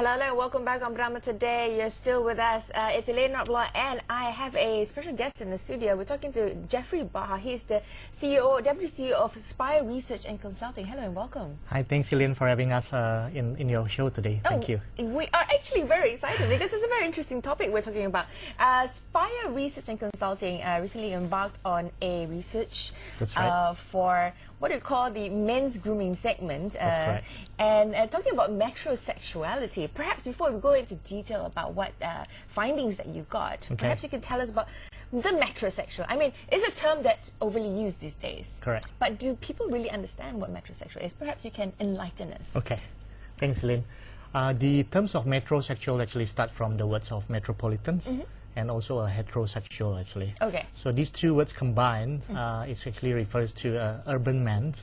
Hello and welcome back on Brahma today. You're still with us. It's Elaine Roblaw and I have a special guest in the studio. We're talking to Jeffrey Bahar. He's the Deputy CEO of Spire Research and Consulting. Hello and welcome. Hi, thanks Elaine for having us in your show today. Thank you. We are actually very excited because it's a very interesting topic we're talking about. Spire Research and Consulting recently embarked on a research for what do you call the men's grooming segment. That's correct. And talking about metrosexuality, perhaps before we go into detail about what findings that you got, perhaps you can tell us about the metrosexual. I mean, it's a term that's overly used these days. Correct. But do people really understand what metrosexual is? Perhaps you can enlighten us. Okay. Thanks, Elaine. The terms of metrosexual actually start from the words of metropolitans and also a heterosexual actually. Okay. So these two words combined, it actually refers to urban men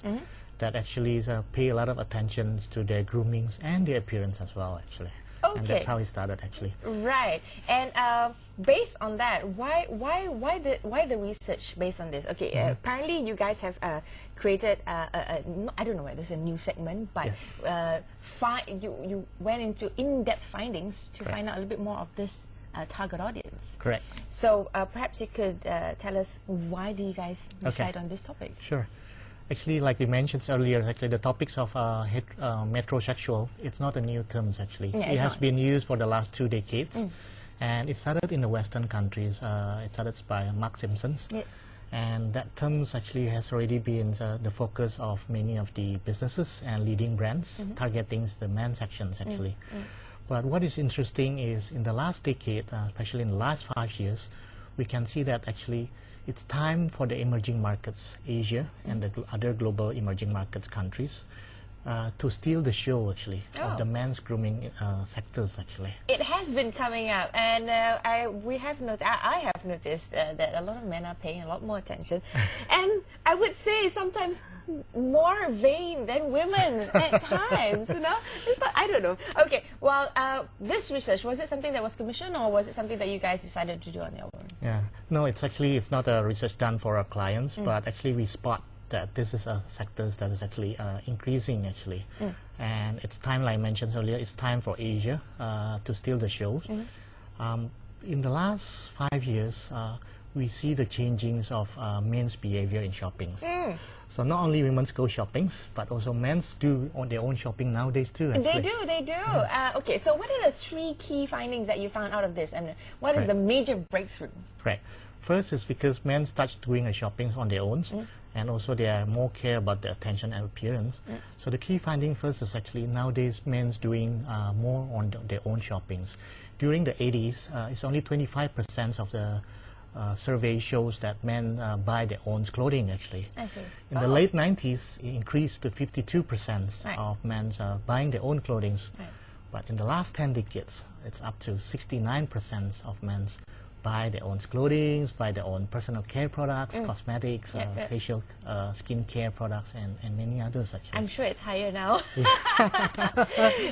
that actually pay a lot of attention to their groomings and their appearance as well actually. Okay. And that's how it started actually. Right. And based on that, why the research based on this? Okay. Apparently, you guys have created I don't know whether this is a new segment, but you went into in-depth findings to find out a little bit more of this target audience. Correct. So perhaps you could tell us why do you guys decide on this topic? Sure. Actually, like we mentioned earlier, actually the topics of metrosexual, it's not a new term actually. Yeah, it has been used for the last 2 decades. And it started in the Western countries. It started by Mark Simpsons. Yeah. And that term actually has already been the focus of many of the businesses and leading brands targeting the men's sections actually. But what is interesting is in the last decade, especially in the last 5 years, we can see that actually it's time for the emerging markets, Asia and the other global emerging markets countries, to steal the show actually of the men's grooming sectors actually. It has been coming up, and I have noticed that a lot of men are paying a lot more attention, and I would say sometimes more vain than women at times. You know, I don't know. Okay, well, this research, was it something that was commissioned, or was it something that you guys decided to do on your own? Yeah, no, it's not a research done for our clients, but actually we spot that this is a sector that is actually increasing actually, and it's time, like I mentioned earlier, it's time for Asia to steal the show. In the last 5 years, we see the changings of men's behavior in shoppings. So not only women go shoppings, but also men do on their own shopping nowadays too. Actually. They do. Yes. Okay, so what are the 3 key findings that you found out of this, and what is the major breakthrough? Right. First is because men start doing a shopping on their own, and also they are more care about the attention and appearance. So the key finding first is actually nowadays men's doing more on their own shoppings. During the 80s, it's only 25% of the survey shows that men buy their own clothing actually. I see. In the late 90s, it increased to 52% of men buying their own clothing. But in the last 10 decades, it's up to 69% of men buy their own clothing, buy their own personal care products, cosmetics, facial skin care products, and many others actually. I'm sure it's higher now.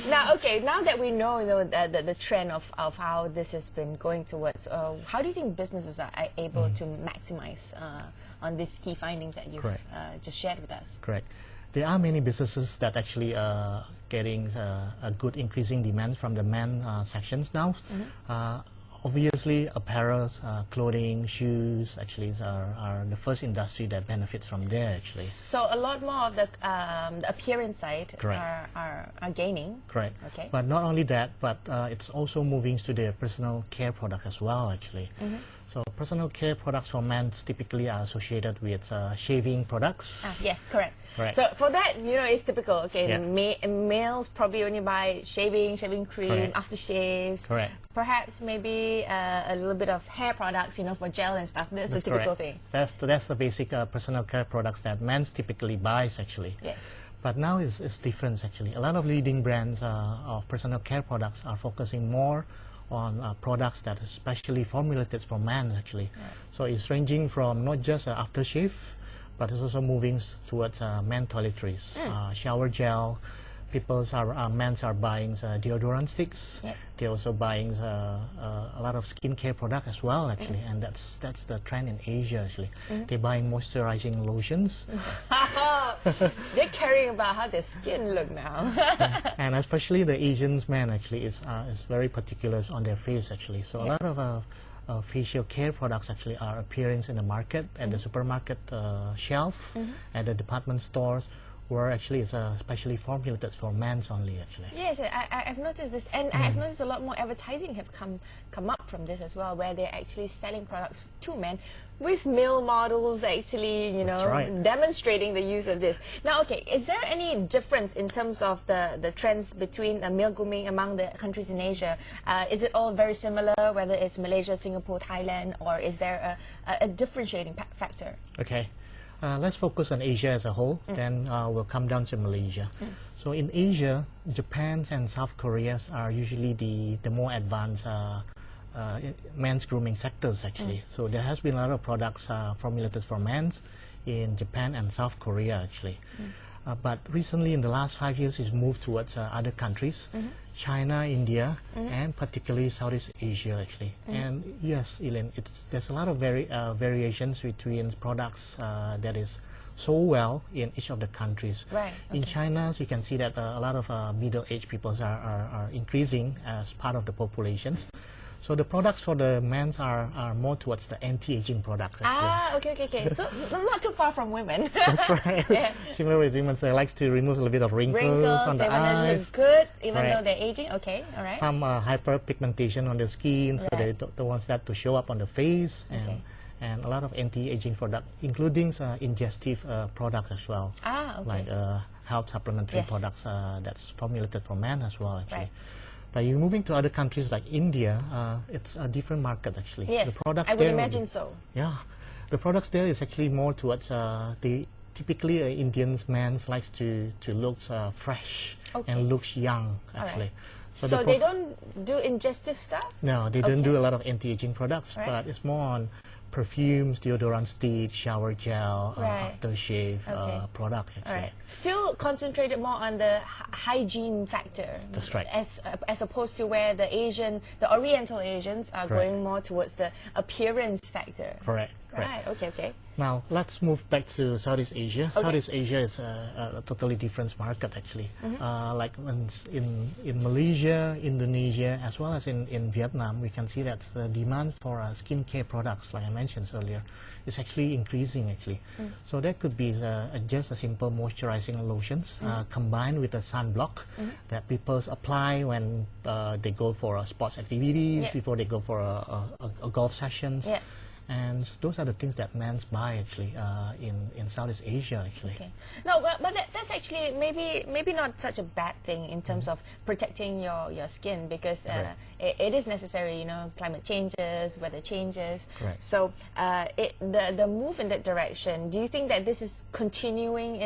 Now that we know the trend of how this has been going towards, how do you think businesses are able to maximize on these key findings that you've just shared with us? Correct. There are many businesses that actually getting a good increasing demand from the men sections now. Obviously, apparel, clothing, shoes actually are the first industry that benefits from there actually. So a lot more of the appearance side are gaining. Correct. Okay. But not only that, but it's also moving to the personal care product as well actually. So personal care products for men typically are associated with shaving products. Yes, correct. Right. So for that, it's typical. Okay, males probably only buy shaving cream, aftershaves. Correct. Perhaps maybe a little bit of hair products, for gel and stuff. That's a typical thing. That's the basic personal care products that men typically buys actually. Yes. But now it's different actually. A lot of leading brands of personal care products are focusing more on products that are specially formulated for men actually. So it's ranging from not just aftershave, but it's also moving towards men toiletries, shower gel. Men are buying deodorant sticks. They're also buying a lot of skincare products as well actually, and that's the trend in Asia actually. They're buying moisturizing lotions. They're caring about how their skin look now. And especially the Asian men actually is very particular on their face actually. So a lot of facial care products actually are appearing in the market, at the supermarket shelf, at the department stores, where actually it's specially formulated for men's only actually. Yes, I've noticed this, and I've noticed a lot more advertising have come up from this as well, where they're actually selling products to men with male models actually, you know, demonstrating the use of this. Now, okay, is there any difference in terms of the trends between male grooming among the countries in Asia? Is it all very similar, whether it's Malaysia, Singapore, Thailand, or is there a differentiating factor? Okay. Let's focus on Asia as a whole, then we'll come down to Malaysia. So in Asia, Japan and South Korea are usually the more advanced men's grooming sectors actually. So there has been a lot of products formulated for men's in Japan and South Korea actually. But recently in the last 5 years it's moved towards other countries, China, India, and particularly Southeast Asia actually. And yes, Elaine, there's a lot of variations between products that is sold well in each of the countries. Right. In China, you can see that a lot of middle-aged people are increasing as part of the populations. So the products for the men are more towards the anti-aging products. Actually. Okay. So not too far from women. That's right. Similar with women, they like to remove a little bit of wrinkles on the eyes. They want to look good, even though they're aging. Okay, all right. Some hyperpigmentation on the skin, so they don't want that to show up on the face. And a lot of anti-aging products, including ingestive products as well. Like health supplementary products that's formulated for men as well, actually. But you're moving to other countries like India, it's a different market actually. Yes, the products I would imagine so. Yeah, the products there is actually more towards typically Indian men likes to look fresh and looks young actually. So they don't do ingestive stuff? No, they don't do a lot of anti-aging products, but it's more on perfumes, deodorant stick, shower gel, aftershave product actually. Still concentrated more on the hygiene factor. That's right. As opposed to where the Oriental Asians are going more towards the appearance factor. Correct. Right. Okay. Now let's move back to Southeast Asia. Southeast Asia is a totally different market actually. Like in Malaysia, Indonesia, as well as in Vietnam, we can see that the demand for skincare products, like I mentioned earlier, is actually increasing actually. So that could be just a simple moisturizing lotions combined with a sunblock that people apply when they go for sports activities, before they go for a golf sessions. And those are the things that men buy actually in Southeast Asia actually. No, but that's actually maybe not such a bad thing in terms of protecting your skin, because it is necessary, you know, climate changes, weather changes. So the move in that direction, do you think that this is continuing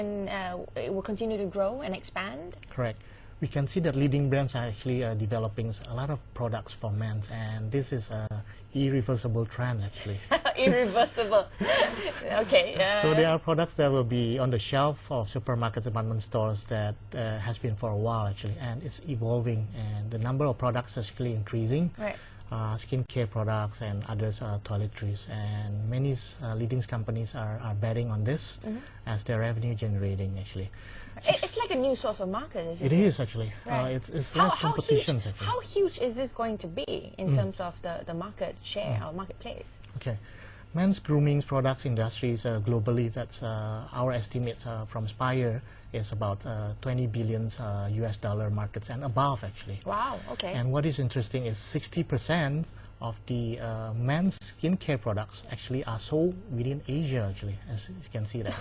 it will continue to grow and expand? Correct. We can see that leading brands are actually developing a lot of products for men, and this is a irreversible trend actually. Irreversible. Okay. So there are products that will be on the shelf of supermarket department stores that has been for a while actually, and it's evolving, and the number of products is actually increasing. Skincare products and others toiletries, and many leading companies are betting on this as their revenue generating actually. It's like a new source of market, isn't it? It is actually. It's less competition actually. How huge is this going to be in terms of the market share or marketplace? Okay. Men's grooming products industries globally, that's our estimates from Spire, is about 20 billion US dollar markets and above actually. Wow, okay. And what is interesting is 60% of the men's skincare products actually are sold within Asia actually, as you can see that.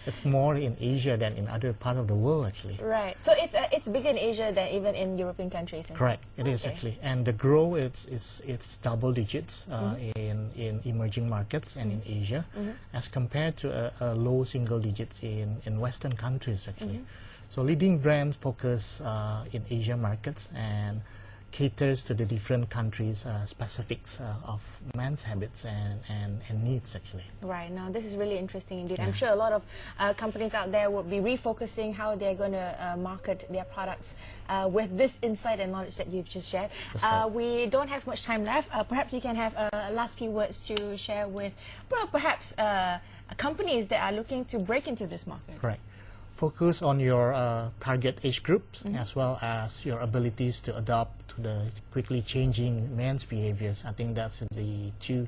It's more in Asia than in other parts of the world actually. Right, so it's bigger in Asia than even in European countries. Correct, it is actually. And the growth it's double digits in emerging markets and in Asia, as compared to a low single digits in Western countries actually. So leading brands focus in Asia markets and caters to the different countries' specifics of men's habits and needs actually. Right, now this is really interesting indeed. I'm sure a lot of companies out there will be refocusing how they're going to market their products with this insight and knowledge that you've just shared. We don't have much time left. Perhaps you can have last few words to share with perhaps companies that are looking to break into this market. Right. focus on your target age groups as well as your abilities to adapt to the quickly changing men's behaviors. I think that's the two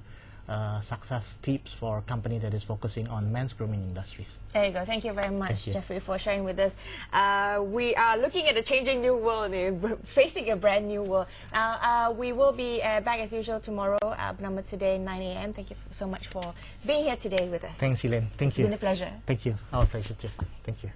success tips for a company that is focusing on men's grooming industries. There you go. Thank you very much, you. Jeffrey, for sharing with us. We are looking at a changing new world, facing a brand new world. We will be back as usual tomorrow, number today, 9 a.m. Thank you so much for being here today with us. Thanks, Elaine. Thank you. It's been a pleasure. Thank you. Our pleasure too. Thank you.